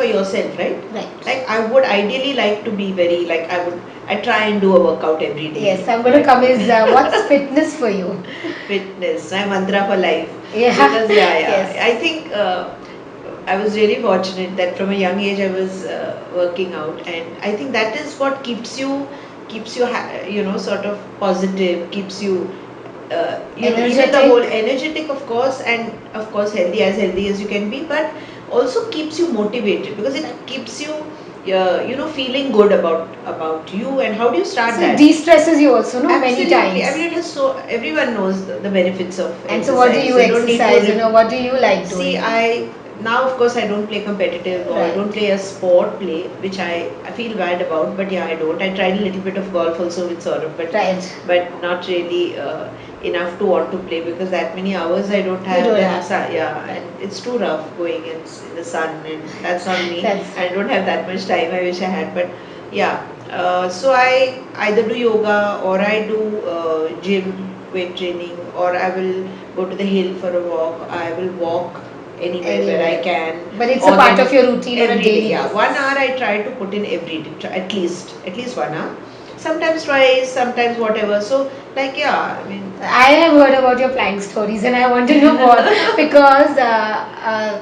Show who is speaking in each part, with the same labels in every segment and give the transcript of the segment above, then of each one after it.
Speaker 1: yourself, right?
Speaker 2: Right.
Speaker 1: Like I would ideally like to be very, like I try and do a workout every day.
Speaker 2: Yes, I'm going to come is what's fitness for you?
Speaker 1: Fitness, my mantra for life.
Speaker 2: Yeah.
Speaker 1: Because
Speaker 2: Yes.
Speaker 1: I think I was really fortunate that from a young age I was working out, and I think that is what keeps you sort of positive, keeps you even the whole energetic, of course, and of course healthy as you can be, but also keeps you motivated because it keeps you feeling good about you. And how do you start
Speaker 2: So
Speaker 1: that?
Speaker 2: it de-stresses you also, no?
Speaker 1: Absolutely.
Speaker 2: Many times.
Speaker 1: I mean, it has everyone knows the benefits of
Speaker 2: And
Speaker 1: exercise.
Speaker 2: so what do you
Speaker 1: They don't need to
Speaker 2: exercise? What do you like
Speaker 1: See,
Speaker 2: doing?
Speaker 1: now of course I don't play competitive or I
Speaker 2: Right.
Speaker 1: don't play a sport play, which I feel bad about, but yeah, I don't. I tried a little bit of golf also with Saurabh,
Speaker 2: Right.
Speaker 1: but not really enough to want to play because that many hours I don't have.
Speaker 2: You don't
Speaker 1: Then
Speaker 2: have.
Speaker 1: yeah,
Speaker 2: Right.
Speaker 1: and it's too rough going in the sun, and that's not me.
Speaker 2: That's-
Speaker 1: I don't have that much time. I wish I had, but yeah. So I either do yoga or I do gym, weight training, or I will go to the hill for a walk. I will walk anywhere where I can.
Speaker 2: But it's
Speaker 1: Or
Speaker 2: a part
Speaker 1: then
Speaker 2: of your routine on a
Speaker 1: every
Speaker 2: daily
Speaker 1: day. Yeah,
Speaker 2: basis.
Speaker 1: 1 hour I try to put in every day, at least 1 hour. Sometimes twice, sometimes whatever. So like yeah, I mean.
Speaker 2: I have heard about your plank stories and I want to know more because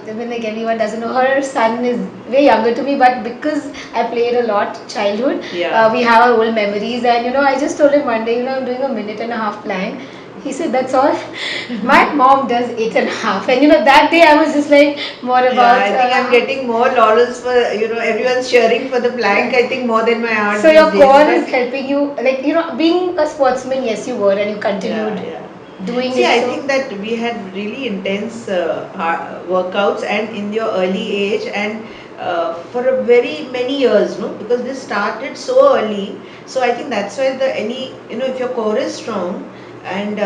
Speaker 2: when like everyone doesn't know, her son is way younger to me, but because I played a lot childhood,
Speaker 1: Yeah.
Speaker 2: we have our old memories. And I just told him one day, I'm doing a minute and a half plank. He said, that's all. My mom does 8.5, and that day I was just like more about.
Speaker 1: Yeah, I think I'm getting more laurels for everyone's cheering for the plank. I think more than my aunt.
Speaker 2: So your
Speaker 1: these days,
Speaker 2: core
Speaker 1: but-
Speaker 2: is helping you, like being a sportsman. Yes, you were, and you continued doing
Speaker 1: See,
Speaker 2: it.
Speaker 1: I
Speaker 2: So
Speaker 1: think that we had really intense workouts and in your early age and for a very many years, no, because this started so early. So I think that's why if your core is strong and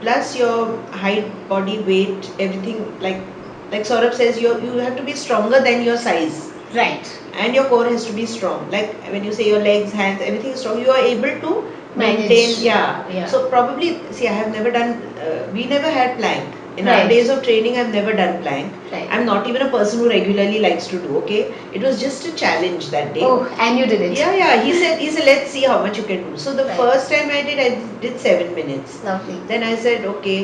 Speaker 1: plus your height, body weight, everything like Saurabh says, you have to be stronger than your size.
Speaker 2: right.
Speaker 1: And your core has to be strong. Like when you say your legs, hands, everything is strong, you are able to maintain.
Speaker 2: Manage.
Speaker 1: Yeah.
Speaker 2: Yeah.
Speaker 1: So probably, see, I have never done. We never had plank. In our
Speaker 2: Right.
Speaker 1: days of training, I've never done plank.
Speaker 2: Right.
Speaker 1: I'm not even a person who regularly likes to do. Okay, it was just a challenge that day.
Speaker 2: Oh, and you did it.
Speaker 1: Yeah. He said, let's see how much you can do. So the
Speaker 2: Right.
Speaker 1: first time I did 7 minutes.
Speaker 2: Lovely.
Speaker 1: Then I said, okay.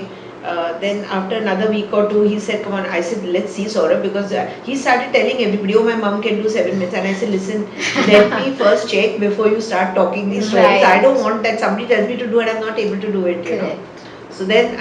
Speaker 1: Then after another week or two, he said, come on. I said, let's see, Saurabh, because he started telling everybody, oh, my mom can do 7 minutes. And I said, listen, let me first check before you start talking these stories.
Speaker 2: Right.
Speaker 1: I don't want that somebody tells me to do it, I'm not able to do it, you know.
Speaker 2: Correct.
Speaker 1: So then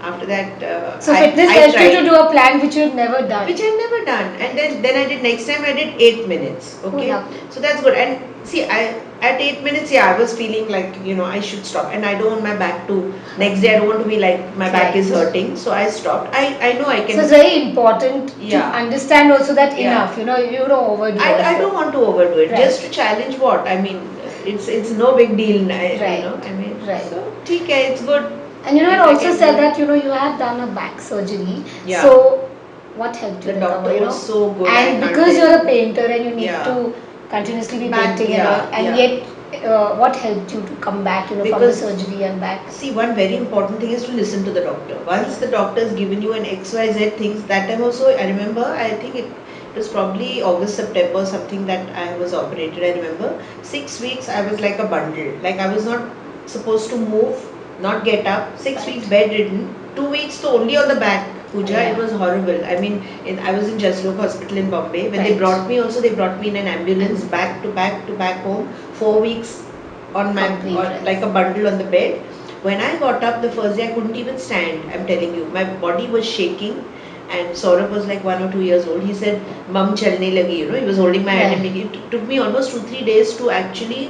Speaker 1: after that,
Speaker 2: So fitness helped you to do a plank which you had never done.
Speaker 1: Which I had never done. And then I did, next time I did 8 minutes. Okay.
Speaker 2: Oh,
Speaker 1: so that's good. And see, at 8 minutes, yeah, I was feeling like, I should stop. And I don't want my back to, next day I don't want to be like, my back is hurting. So I stopped. I know I can.
Speaker 2: So it's very important to understand also that enough, you don't overdo it.
Speaker 1: I don't want to overdo it.
Speaker 2: Right.
Speaker 1: Just to challenge what? I mean, it's no big deal.
Speaker 2: Right.
Speaker 1: I mean,
Speaker 2: Right.
Speaker 1: so, okay, it's good.
Speaker 2: And it
Speaker 1: If I
Speaker 2: also
Speaker 1: can
Speaker 2: said
Speaker 1: do
Speaker 2: that you have done a back surgery.
Speaker 1: Yeah.
Speaker 2: So what helped you
Speaker 1: The
Speaker 2: recover?
Speaker 1: doctor was so good. I
Speaker 2: And
Speaker 1: can't
Speaker 2: because
Speaker 1: tell
Speaker 2: you're
Speaker 1: you.
Speaker 2: a painter and you need
Speaker 1: Yeah.
Speaker 2: to continuously be
Speaker 1: Back,
Speaker 2: painting
Speaker 1: yeah,
Speaker 2: and
Speaker 1: yeah.
Speaker 2: yet what helped you to come back from the
Speaker 1: Because-
Speaker 2: surgery and back?
Speaker 1: See, one very important thing is to listen to the doctor. Once the doctor has given you an XYZ things, that time also I remember, I think it was probably August, September, something that I was operated. I remember 6 weeks I was like a bundle. Like I was not supposed to move, not get up. 6 weeks bedridden. 2 weeks to only on the back. Pooja, it was horrible. I mean, I was in Jaslok Hospital in Bombay. When they brought me also, they brought me in an ambulance back to back home. 4 weeks on my like a bundle on the bed. When I got up the first day, I couldn't even stand. I'm telling you, my body was shaking. And Saurabh was like 1 or 2 years old. He said, "Mum, chalne lagi." He was holding my hand, and it took me almost 2-3 days to actually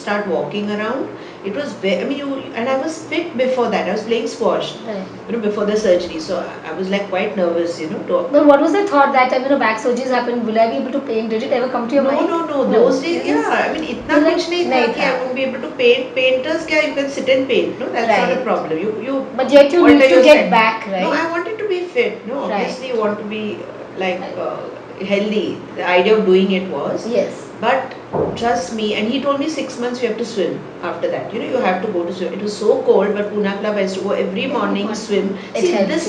Speaker 1: start walking around. It was very, and I was fit before that. I was playing squash, before the surgery. So I was like quite nervous,
Speaker 2: But what was the thought that time back surgeries happened? Will I be able to paint? Did it ever come to your mind?
Speaker 1: No. Those days, itna kuch nahi tha ki I won't be able to paint. Painters, you can sit and paint. No, that's not a problem.
Speaker 2: But yet you need to get back, right?
Speaker 1: No, I wanted to be fit. No, obviously you want to be like healthy. The idea of doing it was.
Speaker 2: Yes.
Speaker 1: But trust me, and he told me 6 months you have to swim after that. You have to go to swim. It was so cold, but Pune Club I used to go every morning swim.
Speaker 2: And this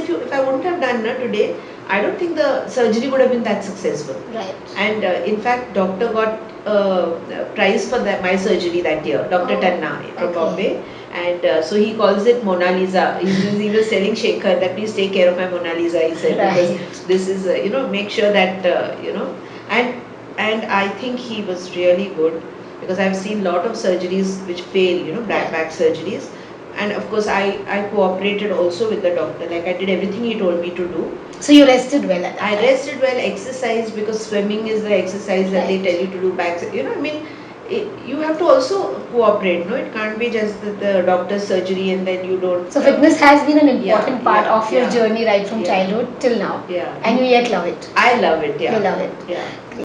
Speaker 1: if I wouldn't have done today, I don't think the surgery would have been that successful.
Speaker 2: Right.
Speaker 1: And in fact, doctor got prize for my surgery that year, Dr.
Speaker 2: Oh,
Speaker 1: Tanna from
Speaker 2: okay.
Speaker 1: Bombay. And so he calls it Mona Lisa. He was telling Shekhar that please take care of my Mona Lisa, he said,
Speaker 2: Right.
Speaker 1: because this is, make sure that, and I think he was really good, because I've seen lot of surgeries which fail, back surgeries. And of course, I cooperated also with the doctor. Like I did everything he told me to do.
Speaker 2: So you rested well at that
Speaker 1: I
Speaker 2: time.
Speaker 1: rested well, exercised, because swimming is the exercise that they
Speaker 2: Right.
Speaker 1: tell you to do back. You have to also cooperate, no? It can't be just the doctor's surgery and then you don't.
Speaker 2: So fitness has been an important part
Speaker 1: yeah,
Speaker 2: of your
Speaker 1: yeah,
Speaker 2: journey right from
Speaker 1: yeah.
Speaker 2: childhood till now.
Speaker 1: Yeah.
Speaker 2: And you yet love it.
Speaker 1: I love it, yeah.
Speaker 2: You love it.
Speaker 1: Yeah.